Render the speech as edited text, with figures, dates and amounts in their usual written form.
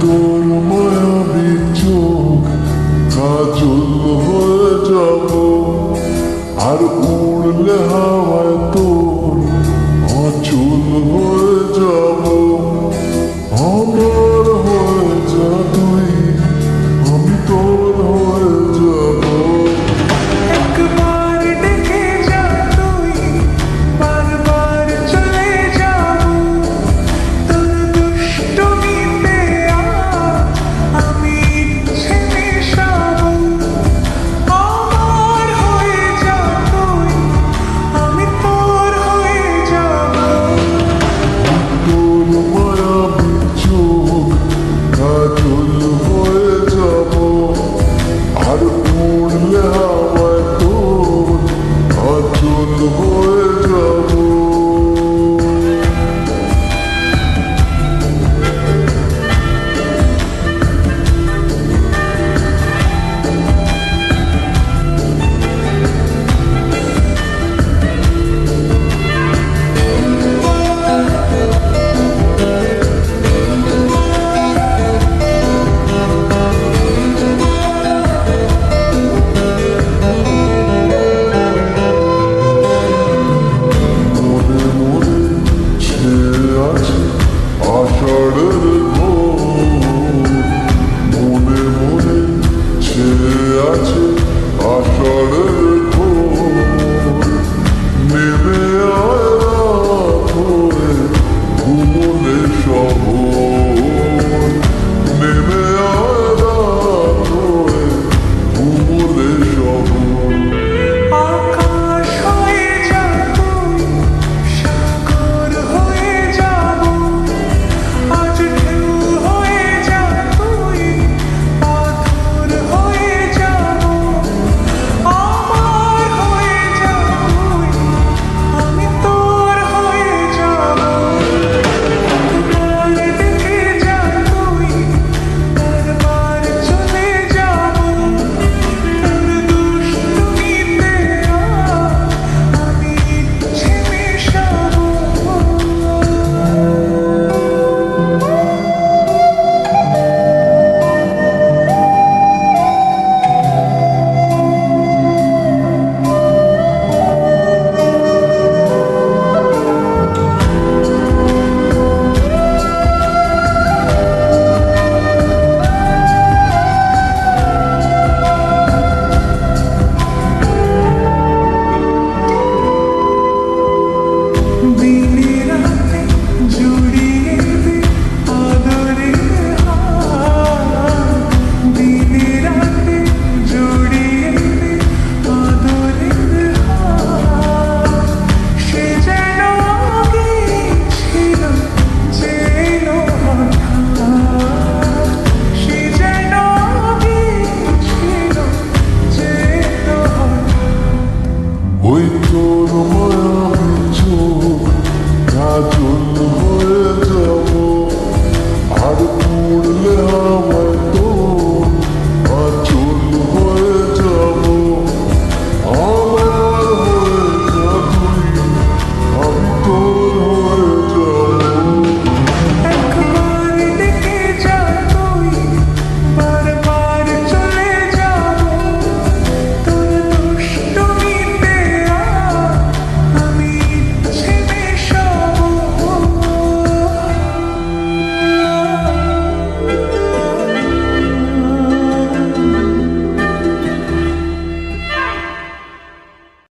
তোর মায়াবী চোখ কাজল হয়ে যাব আর উড়লে হাওয়ায় তোর অচল হয়ে যাব আমার হয়ে যা তুই আমি তোর হয়ে যাব একবার ডেকে যা তুই বারবার চলে যাব তোর দুষ্টুমিতে আমি ইচ্ছে মেশাবো আমার হয়ে যা তুই আমি তোর হয়ে যাব তোর মায়াবী চোখ কাজল হয়ে যাব আর উড়লে হাওয়ায় তোর অচল হয়ে যাব মনে মনে ছেয়ে আছে আষাঢ়ের ঘোর মনে মনে ছেয়ে আছে আষাঢ়ের ঘোর নেমে আয় রাত হয়ে ঘুমনে শহর নেমে আয় রাত হয়ে ঘুমনে শহর আকাশ হয়ে যা তুই সাগর হয়ে যাব আজ ঢেউ হয়ে যা তুই পাথর হয়ে যাব আমার হয়ে যা তুই আমি তোর হয়ে যাব একবার ডেকে যা তুই বারবার চলে যাব তোর দুষ্টুমিতে আমি ইচ্ছে মেশাবো দিনে রাতে জুড়িয়ে দে আদরের হাত দিনে রাতে জুড়িয়ে দে আদরের হাত সে যেন আগে ছিল যে এলো হঠাৎ সে যেন আগে ছিল যে এলো হঠাৎ ওই তোর মায়াবী চোখ কাজল হয়ে যাব আর